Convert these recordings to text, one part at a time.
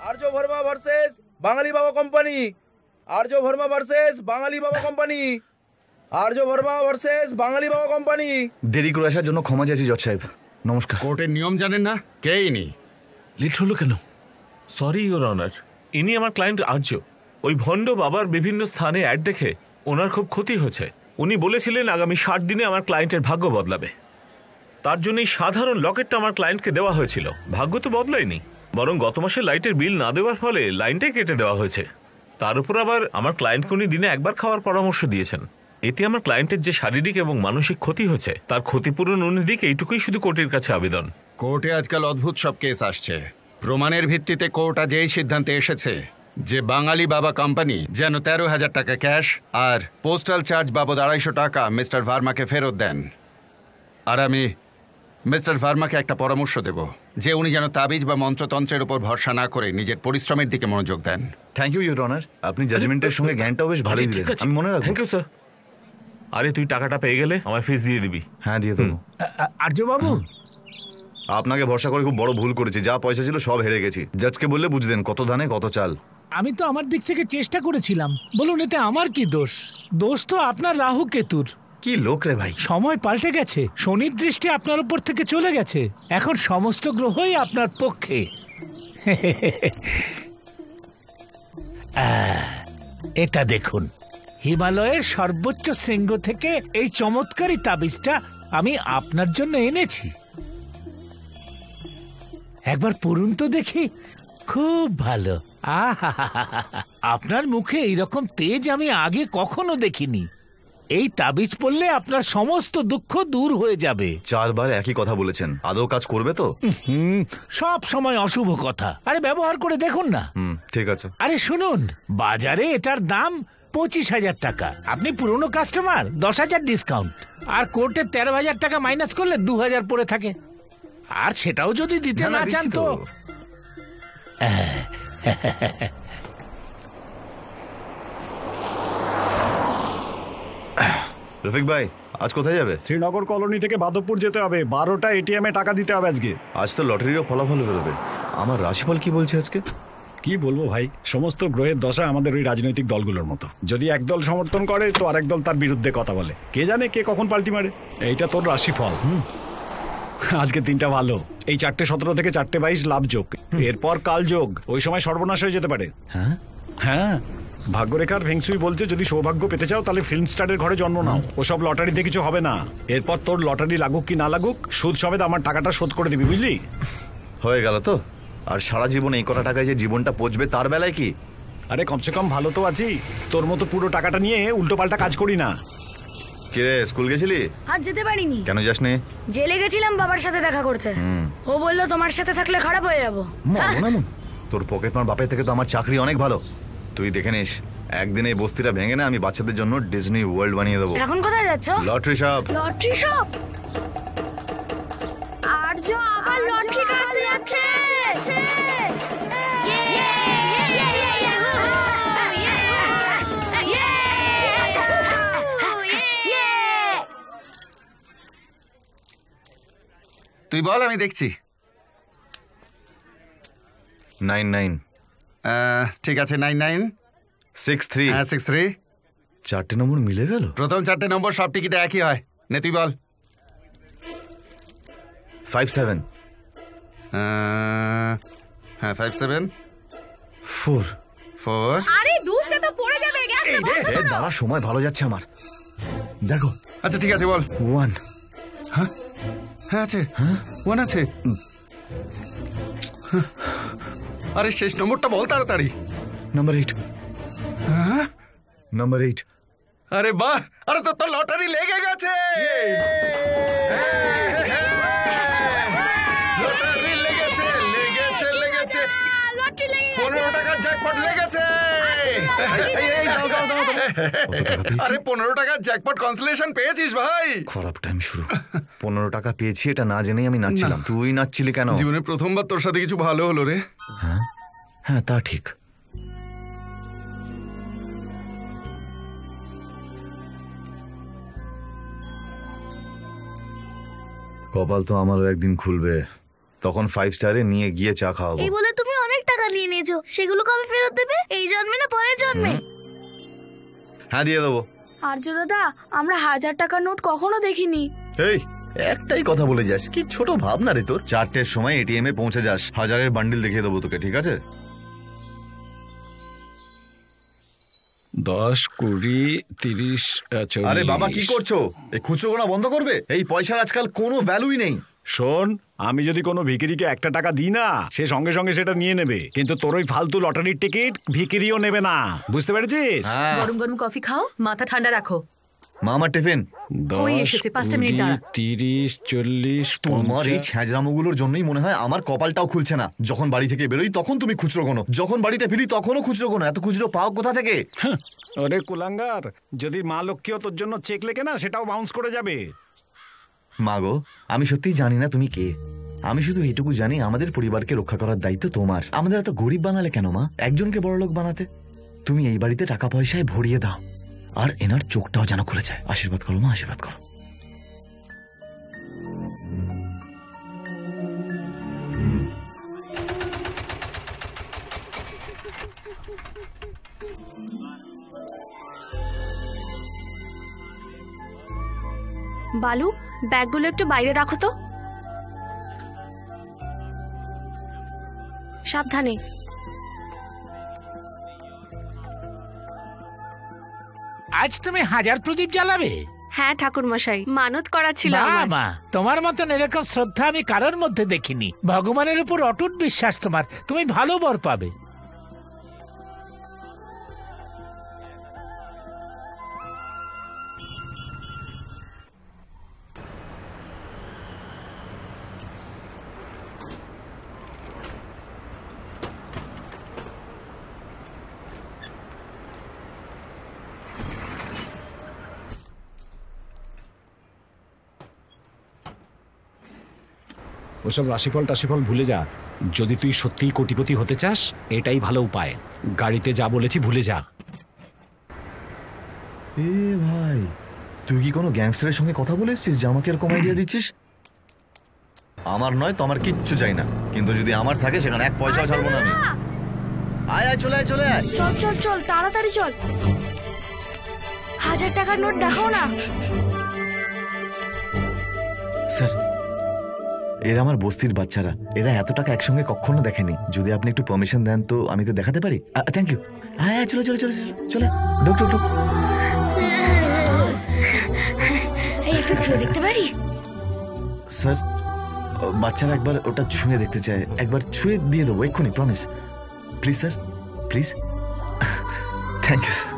আর্য Verma versus বাঙালি বাবা company. আর্য Verma versus বাঙালি বাবা company. আর্য Verma versus বাঙালি বাবা কোম্পানি। দেরি করে আসার জন্য ক্ষমা চাইছি জজ সাহেব। নমস্কার। কোর্টের নিয়ম জানেন না? কে ইনি? লেট হলো কেন? সরি ইওর অনার, ইনি আমার ক্লায়েন্ট আর্য। ওই ভণ্ড বাবার বিভিন্ন স্থানে অ্যাড দেখে ওনার খুব ক্ষতি হয়েছে। উনি বলেছিলেন আগামী 60 দিনে আমার ক্লায়েন্টের ভাগ্য বদলাবে। তার জন্য এই সাধারণ লকেটটা আমার ক্লায়েন্টকে দেওয়া হয়েছিল। ভাগ্য তো বদলায়নি, বরং গত মাসে লাইটের বিল না দেওয়ার ফলে লাইনটাই কেটে দেওয়া হয়েছে। তার উপর আবার আমার ক্লায়েন্টকে উনি দিনে একবার খাওয়ার পরামর্শ দিয়েছেন। এতে আমার ক্লায়েন্টের যে শারীরিক এবং মানসিক ক্ষতি হয়েছে তার ক্ষতিপূরণ উনি দিকে এইটুকুই শুধু কোর্টের কাছে আবেদন। কোর্টে আজকাল অদ্ভুত সব কেস আসছে। প্রমাণের ভিত্তিতে কোর্ট আজ এই সিদ্ধান্তে এসেছে যে বাঙালি বাবা কোম্পানি যেন 13,000 টাকা ক্যাশ আর পোস্টাল চার্জ বাবদ 250 টাকা মিস্টার ভার্মাকে ফেরত দেন। আর আমি মিস্টার ভার্মাকে একটা পরামর্শ দেব যে উনি যেন তাবিজ বা মন্ত্রতন্ত্রের উপর ভরসা না করে নিজের পরিশ্রমের দিকে মনোযোগ দেন। থ্যাংক ইউ ইওর অনার, আপনি জাজমেন্টের সঙ্গে জ্ঞানটাও বেশ ভালোই দিলেন, আমি মনে রাখবো। Thank you sir. আরে তুই টাকাটা পেয়ে গেলে আমার ফিস দিয়ে দিবি। হ্যাঁ দিয়ে দেবো। আর্য বাবু, আপনাকে ভরসা করে খুব বড় ভুল করেছি। যা পয়সা ছিল সব হেরে গেছি। জাজকে বললে বুঝতেন কত ধানে কত চাল। আমি তো আমার দিক থেকে চেষ্টা করেছিলাম। বলুন এতে আমার কি দোষ? দোষ তো আপনার রাহু কেতুর। কি লোক রে ভাই। সময় পাল্টে গেছে, শনির দৃষ্টি আপনার উপর থেকে চলে গেছে। এখন সমস্ত গ্রহই আপনার পক্ষে। এটা দেখুন, হিমালয়ের সর্বোচ্চ শৃঙ্গ থেকে এই চমৎকারী তাবিজটা আমি আপনার জন্য এনেছি। একবার পড়ুন তো দেখি। খুব ভালো। আপনার মুখে এইরকম তেজ আমি আগে কখনো দেখিনি। এই তাবিজ পড়লে আপনার সমস্ত দুঃখ দূর হয়ে যাবে। 4 বার একই কথা বলেছেন, আদৌ কাজ করবে তো? সব সময় অশুভ কথা। আরে ব্যবহার করে দেখুন না। ঠিক আছে। আরে শুনুন, বাজারে এটার দাম 25,000 টাকা। আপনি পুরনো কাস্টমার, 10,000 ডিসকাউন্ট। আর কোর্টে 13,000 টাকা মাইনাস করলে 2,000 পড়ে থাকে। আর সেটাও যদি দিতে না চান তো রফিক ভাই, আজ কোথায় যাবে? শ্রীনগর কলোনি থেকে বাদবপুর যেতে হবে। 12টা এটিএমে টাকা দিতে হবে আজকে। আজ তো লটারিরও ফলাফল বেরোবে। আমার রাশিফল কি বলছে আজকে? কি বলবো ভাই, সমস্ত গ্রহের দশা আমাদের ওই রাজনৈতিক দলগুলোর মতো। যদি একদল সমর্থন করে তো আরেক দল তার বিরুদ্ধে কথা বলে। কে জানে কে কখন পাল্টি মারে। এইটা তোর রাশিফল। আজকে 3টা ভালো। এই 4টে 17 থেকে 4টে 22 লাভ যোগ। এরপর কাল যোগ। ওই সময় সর্বনাশ হয়ে যেতে পারে। হ্যাঁ, ভাগ্যরেখার ফেংসুই বলছে যদি সৌভাগ্য পেতে চাও তাহলে ফিল্ম স্টারের ঘরে জন্ম নাও। ওসব লটারিতে কিছু হবে না। এরপর তোর লটারি লাগুক কি না লাগুক, সুদ সমেত আমার টাকাটা শোধ করে দিবি, বুঝলি? হয়ে গেল তো। আর সারা জীবন এই কটা টাকায় যে জীবনটা পচবে তার বেলায় কি? আরে কমসে কম ভালো তো আছি। তোর মতো পুরো টাকাটা নিয়ে উল্টো পাল্টা কাজ করি না। কিরে, স্কুল গেছিলি? আজ যেতে পারিনি। কেন যাসনি? জেলে গেছিলাম বাবার সাথে দেখা করতে। ও বললো তোমার সাথে থাকলে খারাপ হয়ে যাবো। তোর পকেট মার বাপের থেকে তো আমার চাকরি অনেক ভালো। তুই দেখে নিস, একদিন এই বস্তিটা ভেঙে না আমি বাচ্চাদের জন্য ডিজনি ওয়ার্ল্ড বানিয়ে দেবো। এখন কোথায় যাচ্ছ? Lottery shop. Lottery shop? Arya আবার লটারি কাটতে যাচ্ছে। তুই বল, আমি দেখছি। 99। ঠিক আছে, 99 63। হ্যাঁ 63। 4টে নম্বর মিলে গেল। প্রথম 4টে নম্বর সব টিকিটে একই হয়। নে তুই বল। 57। হ্যাঁ 57 4। আরে দূরতে তো পড়ে যাবে। দাঁড়া, সময় ভালো যাচ্ছে আমার। দেখো। আচ্ছা ঠিক আছে, বল। 1। হ্যাঁ হ্যাঁ আছে। 1 আছে। আরে শেষ নম্বরটা বল তাড়াতাড়ি। নাম্বার 8। নাম্বার 8। আরে বাহ, আরে তো তোর লটারি লেগে গেছে। লটারি লেগেছে লেগেছে লেগেছে। 15 টাকার জ্যাকপট লেগেছে। আরে 15 টাকার জ্যাকপট কনসোলেশন পেয়েছিস ভাই। খারাপ টাইম শুরু। 15 টাকা পেয়েছি, এটা না জেনেই আমি নাচছিলাম। তুই নাচছিলি কেন? জীবনে প্রথমবার তোর সাথে কিছু ভালো হলো রে। হ্যাঁ তা ঠিক। কপাল তো আমারও একদিন খুলবে, তখন 5 স্টারে নিয়ে গিয়ে চা খাওয়াবো। এই বলে তুমি অনেক টাকা দিয়ে দিয়ে নিয়েছো, সেগুলো কবে ফেরত দেবে? এই জন্মে না পরের জন্মে? হ্যাঁ দিয়ে দেবো। আর্য দাদা, আমরা 1000 টাকার নোট কখনো দেখিনি। এই একটাই কথা বলে যাস, কি ছোট ভাবনা রে তোর। 4টের সময় এটিএম এ পৌঁছে যাস, 1000-এর বান্ডিল দেখিয়ে দেবো তোকে, ঠিক আছে? 10, 20, 30, 40। আরে বাবা কি করছো? এই খুচরো গোনা বন্ধ করবে? এই পয়সার আজকাল কোনো ভ্যালুই নেই। শোন, আমি যদি কোনো ভিকিরিকে 1 টাকা দিই না, সে সঙ্গে সঙ্গে সেটা নিয়ে নেবে, কিন্তু তোর ওই ফালতু লটারির টিকিট ভিকিরিও নেবে না, বুঝতে পেরেছিস? গরম গরম কফি খাও, মাথা ঠান্ডা রাখো। মামা টিফিন ওই এসেছে, 5টা মিনিট দাঁড়া। 30, 40, তোমার এই ছ্যাঁচড়ামোগুলোর জন্যই মনে হয় আমার কপালটাও খুলছে না। যখন বাড়ি থেকে বেরোই তখন তুমি খুচরো গোনো, যখন বাড়িতে ফিরি তখনও খুচরো গোনো। এত খুচরো পাও কোথা থেকে? ওরে কুলাঙ্গার, যদি মা লক্ষ্মীও তোর জন্য চেক লেখে না, সেটাও বাউন্স করে যাবে। মা গো, আমি সত্যিই জানি না তুমি কে। আমি শুধু এটুকু জানি আমাদের পরিবারকে রক্ষা করার দায়িত্ব তোমার। আমাদের এত গরিব বানালে কেন মা? একজনকে বড়লোক বানাতে। তুমি এই বাড়িতে টাকা পয়সায় ভরিয়ে দাও, আর এনার চোখটাও যেন খুলে যায়। আশীর্বাদ করো মা, আশীর্বাদ করো। বালু, ব্যাগগুলো একটু বাইরে রাখো তো। সাবধানে। আজ তুমি 1000 প্রদীপ জ্বালাবে? হ্যাঁ ঠাকুর মশাই, মানত করা ছিল আমার। মা, তোমার মতন এরকম শ্রদ্ধা আমি কারোর মধ্যে দেখিনি। ভগবানের উপর অটুট বিশ্বাস তোমার, তুমি ভালো বর পাবে। ওসব রাশিফল টাশিফল ভুলে যা। যদি তুই সত্যিই কোটিপতি হতে চাস, এটাই ভালো উপায়। গাড়িতে যা বলেছি ভুলে যা। এ ভাই, তুই কি কোনো গ্যাংস্টারের সঙ্গে কথা বলে এসছিস যে আমাকে এরকম আইডিয়া দিচ্ছিস? আমার নয় তো আমার কিচ্ছু চাই না, কিন্তু যদি আমার থাকে সেখানে 1 পয়সাও ছাড়বো না আমি। আয় আয়, চলে আয়, চলে আয়। চল চল চল, তাড়াতাড়ি চল। 1000 টাকার নোট দেখাও না। স্যার, এরা আমার বস্তির বাচ্চারা, এরা এত টাকা একসঙ্গে কখনো দেখেনি। যদি আপনি একটু পারমিশন দেন তো আমি তো দেখাতে পারি। Thank you. হ্যাঁ চলে চলে চলে চলে, ঢুক ঢুক ঢুক। একটু ছুঁয়ে দেখতে পারি? স্যার, বাচ্চারা একবার ওটা ছুঁয়ে দেখতে চায়, একবার ছুঁয়ে দিয়ে দেবো এক্ষুনি, promise. Please sir, please. Thank you sir.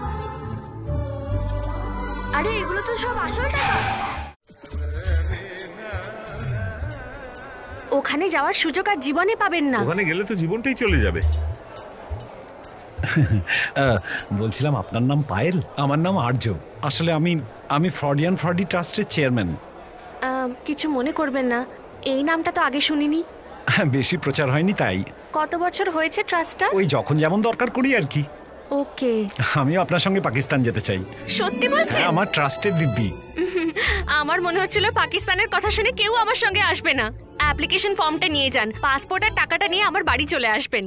আরে এগুলো তো সব আসল টাকা। ওখানে যাওয়ার সুযোগ আর জীবনে পাবেন না। ওখানে গেলে তো জীবনটাই চলে যাবে। বলছিলাম, আপনার নাম পায়েল? আমার নাম আর্য। আসলে আমি ফ্রডি ট্রাস্টের চেয়ারম্যান। কিছু মনে করবেন না, এই নামটা তো আগে শুনিনি। বেশি প্রচার হয়নি তাই। কত বছর হয়েছে ট্রাস্টটা? ওই যখন যেমন দরকার করি আর কি। ওকে। আমিও আপনার সঙ্গে পাকিস্তান যেতে চাই। সত্যি বলছেন? আমার ট্রাস্টের দিব্যি। আমার মনে হচ্ছিল পাকিস্তানের কথা শুনে কেউ আমার সঙ্গে আসবে না। অ্যাপ্লিকেশন ফর্মটা নিয়ে যান, পাসপোর্ট আর টাকাটা নিয়ে আমার বাড়ি চলে আসবেন।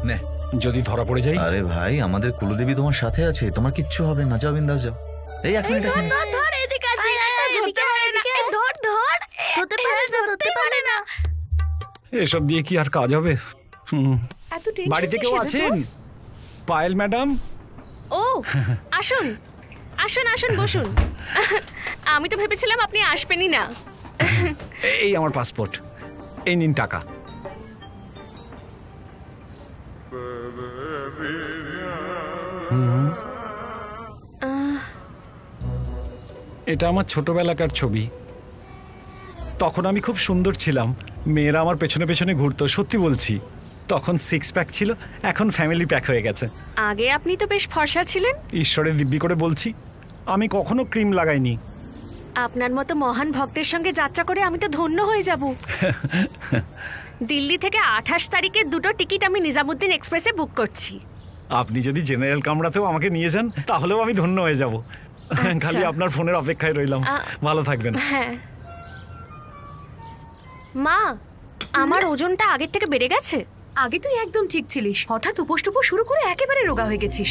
নে, যদি ধরা পড়ে যাই? আরে ভাই, আমাদের কুলদেবী তোমার সাথে আছে, তোমার কিচ্ছু হবে না। যাও বিন্দাস যাও। এই 1 মিনিট। ধর এদিকে আছে, এদিকে ধর ধর। হতে পারে না, হতে পারে না। এসব দিয়ে কি আর কাজ হবে? বাড়িতে কেউ আছেন? পায়েল ম্যাডাম? ও, আসুন আসুন আসুন, বসুন। আমি তো ভেবেছিলাম আপনি আসবেনই না। এই আমার পাসপোর্ট, এই নিন টাকা। এটা আমার ছোটবেলাকার ছবি। তখন আমি খুব সুন্দর ছিলাম, মেয়েরা আমার পেছনে পেছনে ঘুরতো। সত্যি বলছি, তখন 6 প্যাক ছিল, এখন ফ্যামিলি প্যাক হয়ে গেছে। আগে আপনি তো বেশ ফর্সা ছিলেন। ঈশ্বরের দিব্যি করে বলছি, আমি কখনো ক্রিম লাগাইনি। আপনার মতো মহান ভক্তের সঙ্গে যাত্রা করে আমি তো ধন্য হয়ে যাব। দিল্লি থেকে 28 তারিখে 2টো টিকিট আমি নিজামুদ্দিন এক্সপ্রেসে বুক করছি। আপনি যদি জেনারেল কামরাতেও আমাকে নিয়ে যান তাহলেও আমি ধন্য হয়ে যাব। খালি আপনার ফোনের অপেক্ষায় রইলাম। ভালো থাকবেন। হ্যাঁ মা, আমার ওজনটা আগের থেকে বেড়ে গেছে। আগে তুই একদম ঠিক ছিলিস, হঠাৎ উপোস টুপোস শুরু করে একেবারে রোগা হয়ে গেছিস।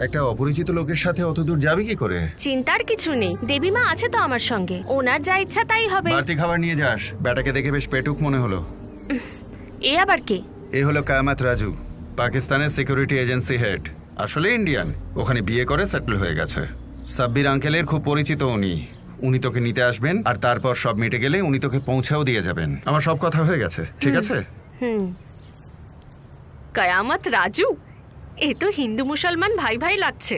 একটা অপরিচিত লোকের সাথে অত দূর যাবি কি করে? চিন্তার কিছু নেই, দেবী মা আছে তো আমার সঙ্গে, ওনার যা ইচ্ছা তাই হবে। বাড়তি খাবার নিয়ে যাস, ব্যাটাকে দেখে বেশ পেটুক মনে হলো। এ আবার কে? এ হলো কায়ামাত রাজু, পাকিস্তানের সিকিউরিটি এজেন্সি হেড। আসলে ইন্ডিয়ান, ওখানে বিয়ে করে সেটেল হয়ে গেছে। সাব্বির আঙ্কেলের খুব পরিচিত উনি। উনি তোকে নিতে আসবেন, আর তারপর সব মিটে গেলে উনি তোকে পৌঁছেও দিয়ে যাবেন। আমার সব কথা হয়ে গেছে, ঠিক আছে? কায়ামত রাজু, এ তো হিন্দু মুসলমান ভাই ভাই লাগছে।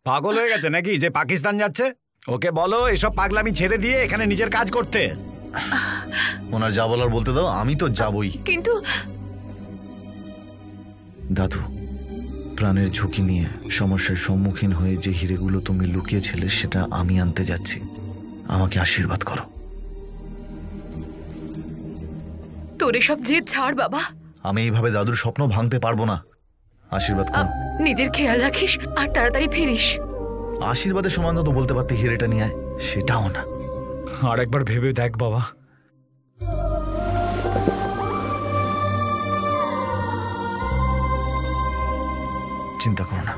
পাগল হয়ে গেছে নাকি যে পাকিস্তান যাচ্ছে? ওকে বলো এসব পাগলামি ছেড়ে দিয়ে এখানে নিজের কাজ করতে। ওনার যা বলার বলতে দাও, আমি তো যাবই। কিন্তু দাদু, প্রাণের ঝুঁকি নিয়ে সমস্যার সম্মুখীন হয়ে যে হিরেগুলো তুমি লুকিয়েছিলে সেটা আমি আনতে যাচ্ছি। আমাকে আশীর্বাদ করো। তোর এসব জেদ ছাড় বাবা। আমি এইভাবে দাদুর স্বপ্ন ভাঙতে পারবো না। আশীর্বাদ করো। নিজের খেয়াল রাখিস আর তাড়াতাড়ি ফিরিস। আশীর্বাদের সমান তো বলতে পারতে হিরেটা নিয়ে আয়, সেটাও না। আর একবার ভেবে দেখ বাবা। চিন্তা করো না,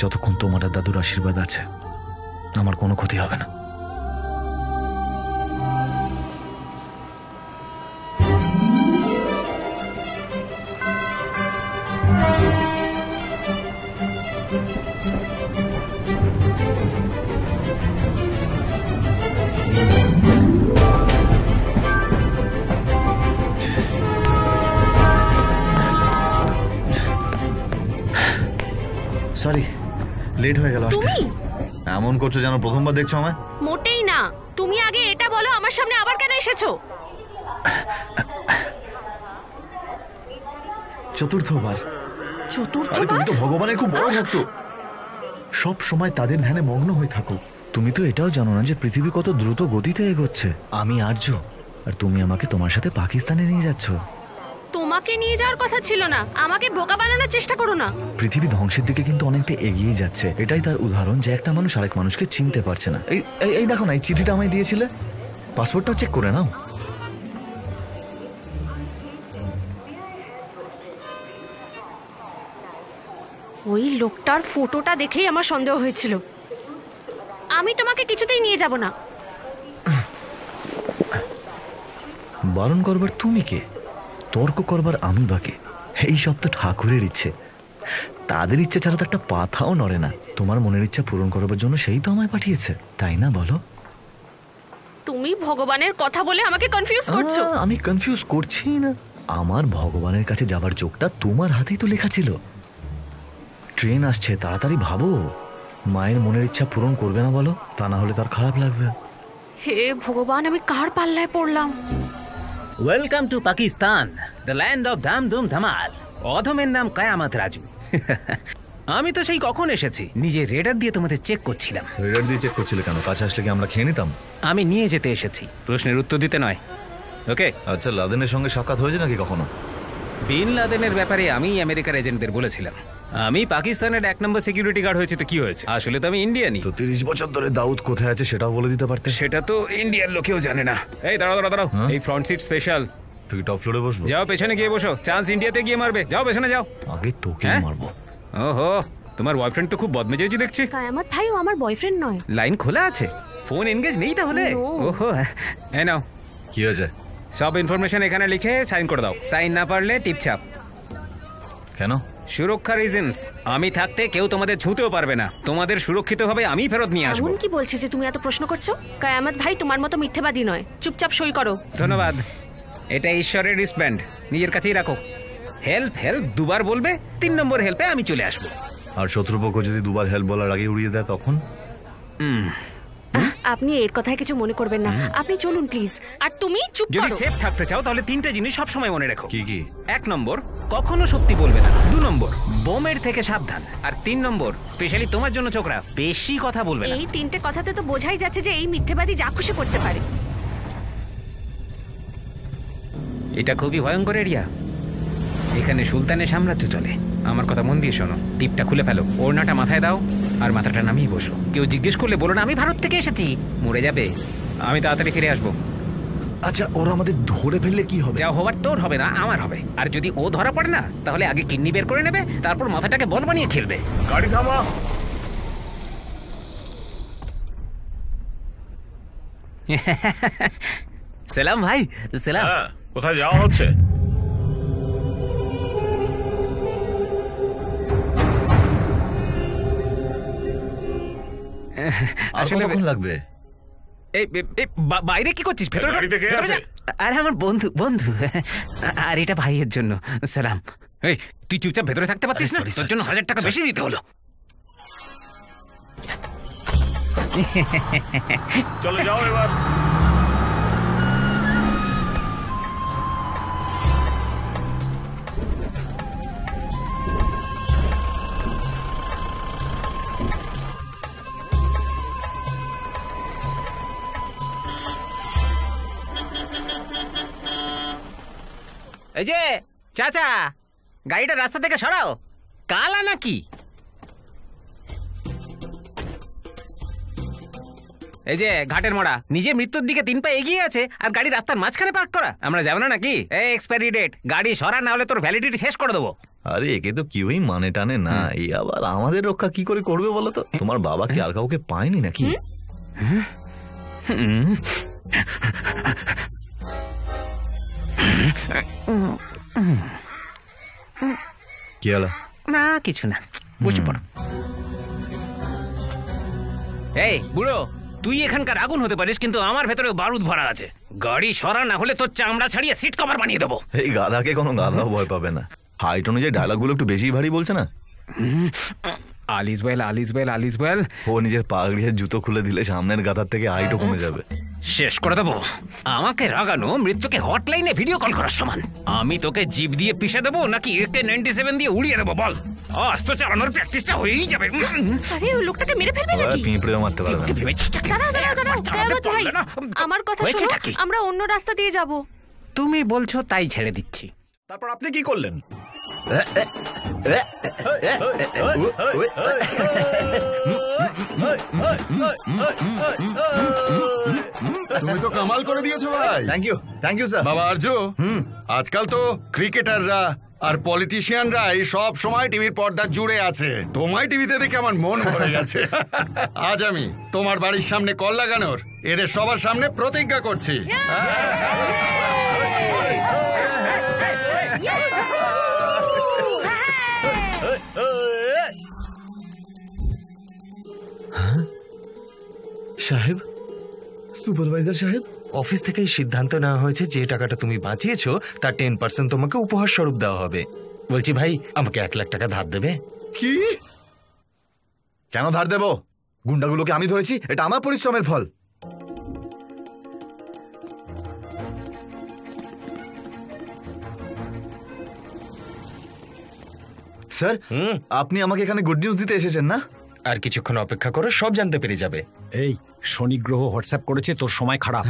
যতক্ষণ তোমার দাদুর আশীর্বাদ আছে আমার কোনো ক্ষতি হবে না। সরি, লেট হয়ে গেল আসতে। এমন করছো যেন প্রথমবার দেখছো আমায়। মোটেই না, তুমি আগে এটা বলো আমার সামনে আবার কেন এসেছো? চতুর্থবার। চতুর্থবার? তুমি তো ভগবানের খুব বড় ভক্ত, সব সময় তাদের ধ্যানে মগ্ন হয়ে থাকো। তুমি তো এটাও জানো না যে পৃথিবী কত দ্রুত গতিতে এগোচ্ছে। আমি আর্য, আর তুমি আমাকে তোমার সাথে পাকিস্তানে নিয়ে যাচ্ছ। তোমাকে নিয়ে যাওয়ার কথা ছিল না, আমাকে বোকা বানানোর চেষ্টা করো না। পৃথিবী ধ্বংসের দিকে কিন্তু অনেকটা এগিয়ে যাচ্ছে। এটাই তার উদাহরণ যে একটা মানুষ আরেক মানুষকে চিনতে পারছে না। এই দেখো না, এই চিঠিটা আমায় দিয়েছিলে, পাসপোর্টটা চেক করে নাও। ওই লোকটার ফটোটা দেখেই আমার সন্দেহ হয়েছিল। আমি তোমাকে কিছুতেই নিয়ে যাব না। বারণ করবার তুমি কে? তর্ক করবার আমি বাকে? এই সব তো ঠাকুরের ইচ্ছে। তাদের ইচ্ছে ছাড়া তো একটা পাতাও নড়ে না। তোমার মনের ইচ্ছা পূরণ করবার জন্য সেই তো আমায় পাঠিয়েছে, তাই না বলো? তুমি ভগবানের কথা বলে আমাকে কনফিউজ করছো। আমি কনফিউজ করছি না। আমার ভগবানের কাছে যাবার চোখটা তোমার হাতেই তো লেখা ছিল। ট্রেন আসছে, তাড়াতাড়ি ভাবো। মায়ের মনের ইচ্ছা পূরণ করবে না বলো? তা না হলে তার খারাপ লাগবে। হে ভগবান, আমি কার পাল্লায় পড়লাম? Welcome to Pakistan, the land of ধাম ধুম ধামাল। অধমের নাম কায়ামত রাজু। আমি তো সেই কখন এসেছি, নিজে রেডার দিয়ে তোমাদের চেক করছিলাম। রেডার দিয়ে চেক করছিলে কেন? কাছে আসলে কি আমরা খেয়ে নিতাম? আমি নিয়ে যেতে এসেছি, প্রশ্নের উত্তর দিতে নয়। ওকে? আচ্ছা, লাদেনের সঙ্গে সাক্ষাৎ হয়েছে নাকি কখনো? বিন লাদেনের ব্যাপারে আমি আমেরিকার এজেন্টদের বলেছিলাম। আমি পাকিস্তানের 1 নম্বর সিকিউরিটি গার্ড হয়েছে তো কি হয়েছে? আসলে তো আমি ইন্ডিয়ানই। তো 30 বছর ধরে দাউদ কোথায় আছে সেটাও বলে দিতে পারতে। সেটা তো ইন্ডিয়ার লোকেও জানে না। এই দাঁড়াও, এই ফ্রন্ট সিট স্পেশাল। তুই টপ ফ্লোরে বসবো? যাও পেছনে গিয়ে বসো, চান্স ইন্ডিয়াতে গিয়ে মারবে। যাও পেছনে যাও। আগে তোকে মারবো। ওহো, তোমার বয়ফ্রেন্ড তো খুব বদমেজাজি দেখছি। কায়ামত ভাই, ও আমার বয়ফ্রেন্ড নয়। লাইন খোলা আছে, ফোন এনগেজ নেই তাহলে? ওহো, এই নাও। কি হয়েছে? সব ইনফরমেশন এখানে লিখে সাইন করে দাও। সাইন না পারলে টিপছাপ। কেন? সুরক্ষা রিজনস। আমি থাকতে কেউ তোমাদের ছুঁতেও পারবে না। তোমাদের সুরক্ষিতভাবে আমি ফেরত নিয়ে আসবো। এমন কি বলছে যে তুমি এত প্রশ্ন করছো? কায়ামত ভাই তোমার মতো মিথ্যেবাদী নয়। চুপচাপ সই করো। ধন্যবাদ। এটা ঈশ্বরের রিস্টব্যান্ড, নিজের কাছেই রাখো। হেল্প হেল্প দুবার বলবে, 3 নম্বর হেল্পে আমি চলে আসবো। আর শত্রুপক্ষ যদি দুবার হেল্প বলার আগে উড়িয়ে দেয় তখন? আপনি এর কথায় কিছু মনে করবেন না, আপনি চলুন প্লিজ। আর তুমি চুপ করো। যদি সেফ থাকতে চাও তাহলে 3টে জিনিস সব সময় মনে রেখো। কি কি? 1 নম্বর, কখনো সত্যি বলবে না। 2 নম্বর, বোমের থেকে সাবধান। আর 3 নম্বর, স্পেশালি তোমার জন্য চোখরা, বেশি কথা বলবে না। এই 3টে কথাতে তো বোঝাই যাচ্ছে যে এই মিথ্যেবাদী যা খুশি করতে পারে। এটা খুবই ভয়ঙ্কর এরিয়া। এখানে সুলতানের সাম্রাজ্য চলে। আমার কথা মন দিয়ে শোনো, টিপটা খুলে ফেলো, ওড়নাটা মাথায় দাও আর মাথাটা নামিয়ে বসো। কেউ জিজ্ঞেস করলে বলো না আমি ভারত থেকে এসেছি। মরে যাবে, আমি তাড়াতাড়ি ফিরে আসবো। আচ্ছা, ওরা আমাদের ধরে ফেললে কি হবে? যা হবার তোর হবে না, আমার হবে। আর যদি ও ধরা পড়ে না, তাহলে আগে কিডনি বের করে নেবে, তারপর মাথাটাকে বল বানিয়ে খেলবে। গাড়ি থামা। সালাম ভাই, সালাম। কোথায় যাওয়া হচ্ছে? আসলে কতক্ষণ লাগবে? বাইরে কি করছিস? ভেতরে আরে আমার বন্ধু বন্ধু। আর এটা ভাইয়ের জন্য। সালাম। এই তুই চুপচাপ ভেতরে থাকতে পারতিস না? তোর জন্য 1000 টাকা বেশি দিতে হলো। চলে যাও এবার। এই যে চাচা, গাড়িটা রাস্তা থেকে সরাও। কালা নাকি? এই যে ঘাটের মোড়া, নিজে মৃত্যুর দিকে 3 পা এগিয়ে আছে আর গাড়ি রাস্তার মাঝখানে পার্ক করা। আমরা যাবো না নাকি? এই এক্সপায়ারি ডেট, গাড়ি সরা, না হলে তোর ভ্যালিডিটি শেষ করে দেবো। আরে একে তো কেউই মানে টানে না, এই আবার আমাদের রক্ষা কি করে করবে বলো তো? তোমার বাবা কি আর কাউকে পায়নি নাকি? কি হলো? না কিছু না, বসে পড়ো। এই বুড়ো, তুই এখানকার আগুন হতে পারিস, কিন্তু আমার ভেতরে বারুদ ভরা আছে। গাড়ি সরা, না হলে তোর চামড়া ছাড়িয়ে সিট কভার বানিয়ে দেবো। এই গাধাকে কোনো গাধাও ভয় পাবে না। হাইট অনুযায়ী ডায়লগগুলো একটু বেশি ভারী বলছে না? আলিস ওয়েল, আলিস ওয়েল, আলিস ওয়েল। ও নিজের পাগড়িয়ে জুতো খুলে দিলে সামনের গাধার থেকে হাইটও কমে যাবে। শেষ করে দেবো। আমাকে রাগানো মৃত্যুকে হটলাইনে ভিডিও কল করার সমান। আমি তোকে জিপ দিয়ে পিষে দেবো নাকি AK-97 দিয়ে উড়িয়ে দেবো বল? আজ তো চালানোর প্র্যাকটিসটা হয়েই যাবে। আরে ওই লোকটাকে মেরে ফেলবে নাকি? পিঁপড়েও মারতে পারবে না। দাঁড়াও ভাই, আমার কথা শোনো, আমরা অন্য রাস্তা দিয়ে যাব। তুমি বলছো তাই ছেড়ে দিচ্ছি। তারপর আপনি কি করলেন? তুমি তো কামাল করে দিয়েছো ভাই। Thank you sir. বাবা আরজু, আজকাল তো ক্রিকেটাররা আর পলিটিশিয়ানরা এই সব সময় টিভির পর্দা জুড়ে আছে। তোমায় টিভিতে দেখে আমার মন ভরে গেছে। আজ আমি তোমার বাড়ির সামনে কল লাগানোর এদের সবার সামনে প্রতিজ্ঞা করছি। সাহেব, সুপারভাইজার সাহেব, অফিস থেকে সিদ্ধান্ত নেওয়া হয়েছে যে টাকাটা তুমি বাঁচিয়েছো তার 10% তোমাকে উপহার স্বরূপ দেওয়া হবে। বলছি ভাই, আমাকে 1 লাখ টাকা ধার দেবে? কি? কেন ধার দেব? গুন্ডাগুলোকে আমি ধরেছি, এটা আমার পরিশ্রমের ফল। স্যার, আপনি আমাকে এখানে গুড নিউজ দিতে এসেছেন না? আর কিছুক্ষণ অপেক্ষা করো, সব জানতে পেরে যাবে। এই শনি গ্রহ হোয়াটসঅ্যাপ করেছে, তোর সময় খারাপ।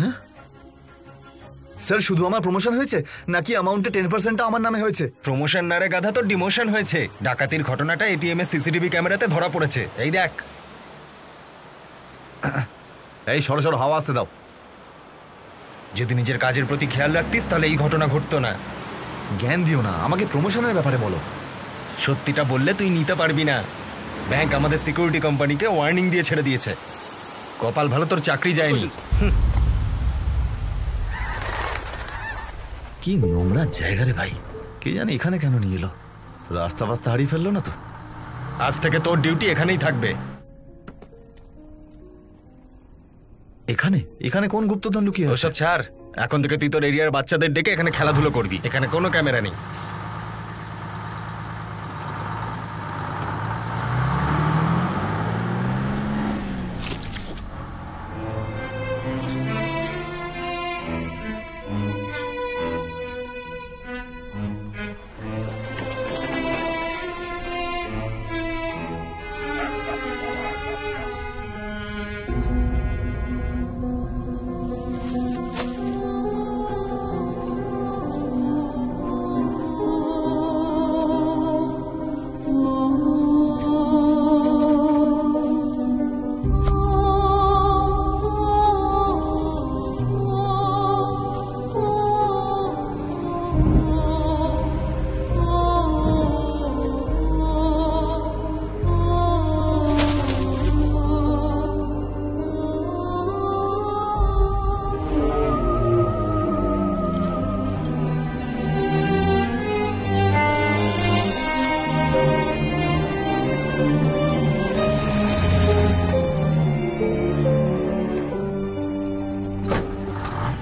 স্যার, শুধু আমার প্রমোশন হয়েছে নাকি অ্যামাউন্টে 10% আমার নামে হয়েছে? প্রমোশন না রে গাধা, তোর ডিমোশন হয়েছে। ডাকাতির ঘটনাটা এটিএম এর সিসিটিভি ক্যামেরাতে ধরা পড়েছে। এই দেখ। এই সরো সরো, হাওয়া আসতে দাও। যদি নিজের কাজের প্রতি খেয়াল রাখতিস তাহলে এই ঘটনা ঘটতো না। জ্ঞান দিও না আমাকে, প্রমোশনের ব্যাপারে বলো। সত্যিটা বললে তুই নিতে পারবি না। ব্যাংক আমাদের সিকিউরিটি কোম্পানিকে ওয়ার্নিং দিয়ে ছেড়ে দিয়েছে। কপাল ভালো তোর চাকরি যায়নি। কি নোংরা জায়গা রে ভাই, কে জানে এখানে কেন নিয়ে এলো? রাস্তা ফাস্তা হারিয়ে ফেললো না তো? আজ থেকে তোর ডিউটি এখানেই থাকবে। এখানে? এখানে কোন গুপ্তধন লুকিয়ে আছে? ওসব ছাড়, এখন থেকে তুই তোর এরিয়ার বাচ্চাদের ডেকে এখানে খেলাধুলো করবি। এখানে কোনো ক্যামেরা নেই।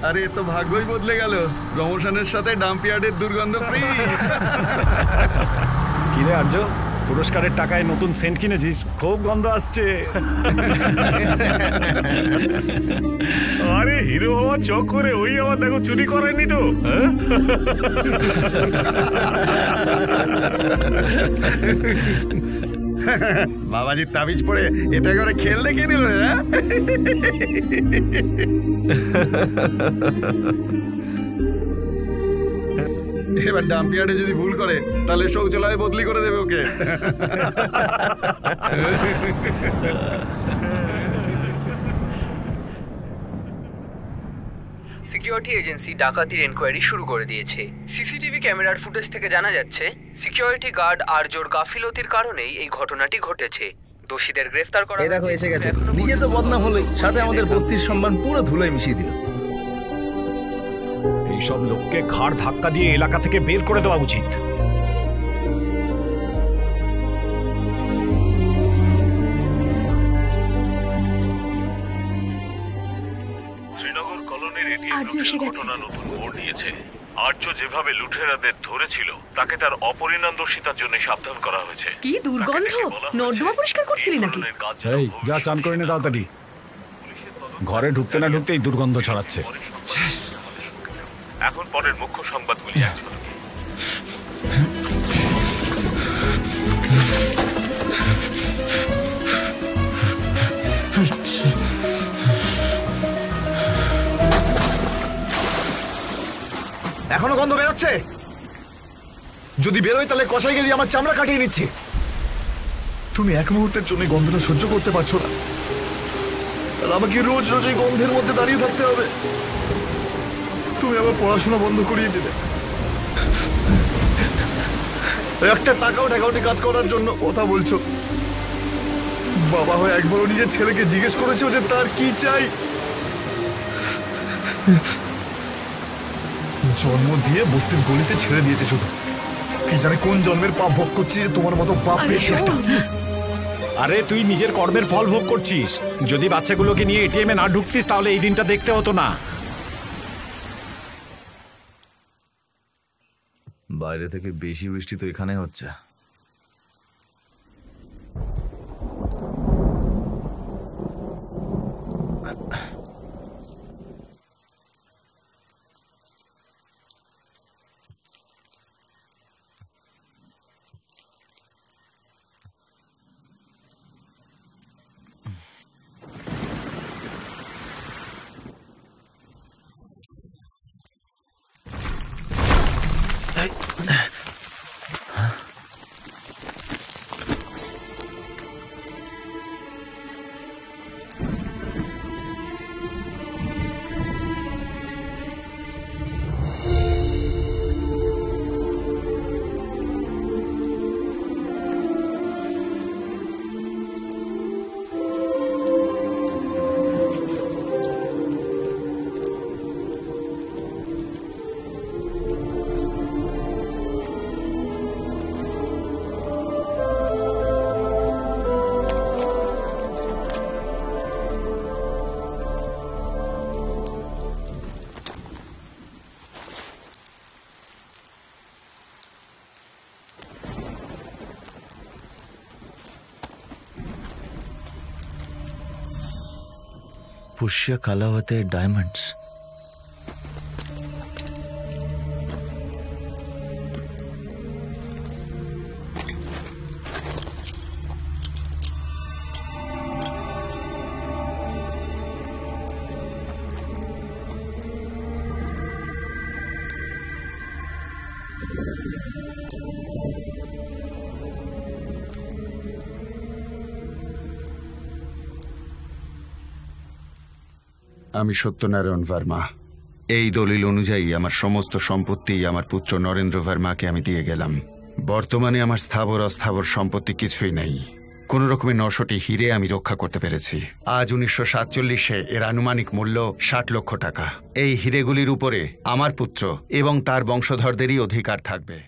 আরে তো ভাগ্যই বদলে গেল, প্রমোশনের সাথে ডাম্পিয়ার্ডের দুর্গন্ধ ফ্রি। কিরে আর্য, পুরস্কারের টাকায় নতুন সেন্ট কিনেছিস? খুব গন্ধ আসছে। আরে হিরো হওয়া চক করে ওই আমার দেখো চুরি করেনি তো। বাবাজির তাবিজ পড়ে এটা করে খেল দেখে দিল। এবার ডাম্পিয়ার্ডে যদি ভুল করে তাহলে শৌচালয়ে বদলি করে দেবে ওকে। সিকিউরিটি এজেন্সি ডাকাতির এনকোয়ারি শুরু করে দিয়েছে। সিসিটিভি ক্যামেরার ফুটেজ থেকে জানা যাচ্ছে সিকিউরিটি গার্ড আরজোর গাফিলতির কারণেই এই ঘটনাটি ঘটেছে। দোষীদের গ্রেফতার করা এই দেখো এসে গেছে। নিজে তো বদনাম হলোই, সাথে আমাদের বস্তির সম্মান পুরো ধুলোয় মিশিয়ে দিল। এইসব লোককে ঘাড় ধাক্কা দিয়ে এলাকা থেকে বের করে দেওয়া উচিত। শ্রীনগর কলোনির এটিএম লুটের ঘটনা নতুন মোড় নিয়েছে। আর্য যেভাবে লুটেরাদের ধরেছিল তাকে তার অপরিণামদর্শিতার জন্য সাবধান করা হয়েছে। কি দুর্গন্ধ! নর্দমা পরিষ্কার করছিলি নাকি? এই যা, চান করে নে তাড়াতাড়ি। ঘরে ঢুকতে না ঢুকতেই দুর্গন্ধ ছড়াচ্ছে। এখন পরের মুখ্য সংবাদগুলি আছে। এখনো গন্ধ বেরোচ্ছে। যদি বেরোয় তাহলে কষাই গেলে আমার চামড়া কাটিয়ে নিচ্ছে। তুমি এক মুহূর্তের জন্য গন্ধটা সহ্য করতে পারছো না, আর আমাকে রোজ রোজ এই গন্ধের মধ্যে দাঁড়িয়ে থাকতে হবে। তুমি আমার পড়াশোনা বন্ধ করিয়ে দেবে। একটা টাকাও ঠেকাউটি কাজ করার জন্য কথা বলছো। বাবা হয়ে একবারও নিজের ছেলেকে জিজ্ঞেস করেছো যে তার কি চাই? জন্ম দিয়ে বস্তির গলিতে ছেড়ে দিয়েছে শুধু। কি জানে কোন জন্মের পাপ ভোগ করছি যে তোমার মতো পাপ পেয়েছি একটা। আরে তুই নিজের কর্মের ফল ভোগ করছিস। যদি বাচ্চাগুলোকে নিয়ে এটিএম এ না ঢুকতিস তাহলে এই দিনটা দেখতে হতো না। বাইরে থেকে বেশি বৃষ্টি তো এখানে হচ্ছে। पुष्य कलावते डायमंड्स। আমি সত্যনারায়ণ ভার্মা। এই দলিল অনুযায়ী আমার সমস্ত সম্পত্তি আমার পুত্র নরেন্দ্র ভার্মাকে আমি দিয়ে গেলাম। বর্তমানে আমার স্থাবর অস্থাবর সম্পত্তি কিছুই নেই। কোন রকমে 900টি হিরে আমি রক্ষা করতে পেরেছি। আজ 1947-এ এর আনুমানিক মূল্য 60 লক্ষ টাকা। এই হিরেগুলির উপরে আমার পুত্র এবং তার বংশধরদেরই অধিকার থাকবে।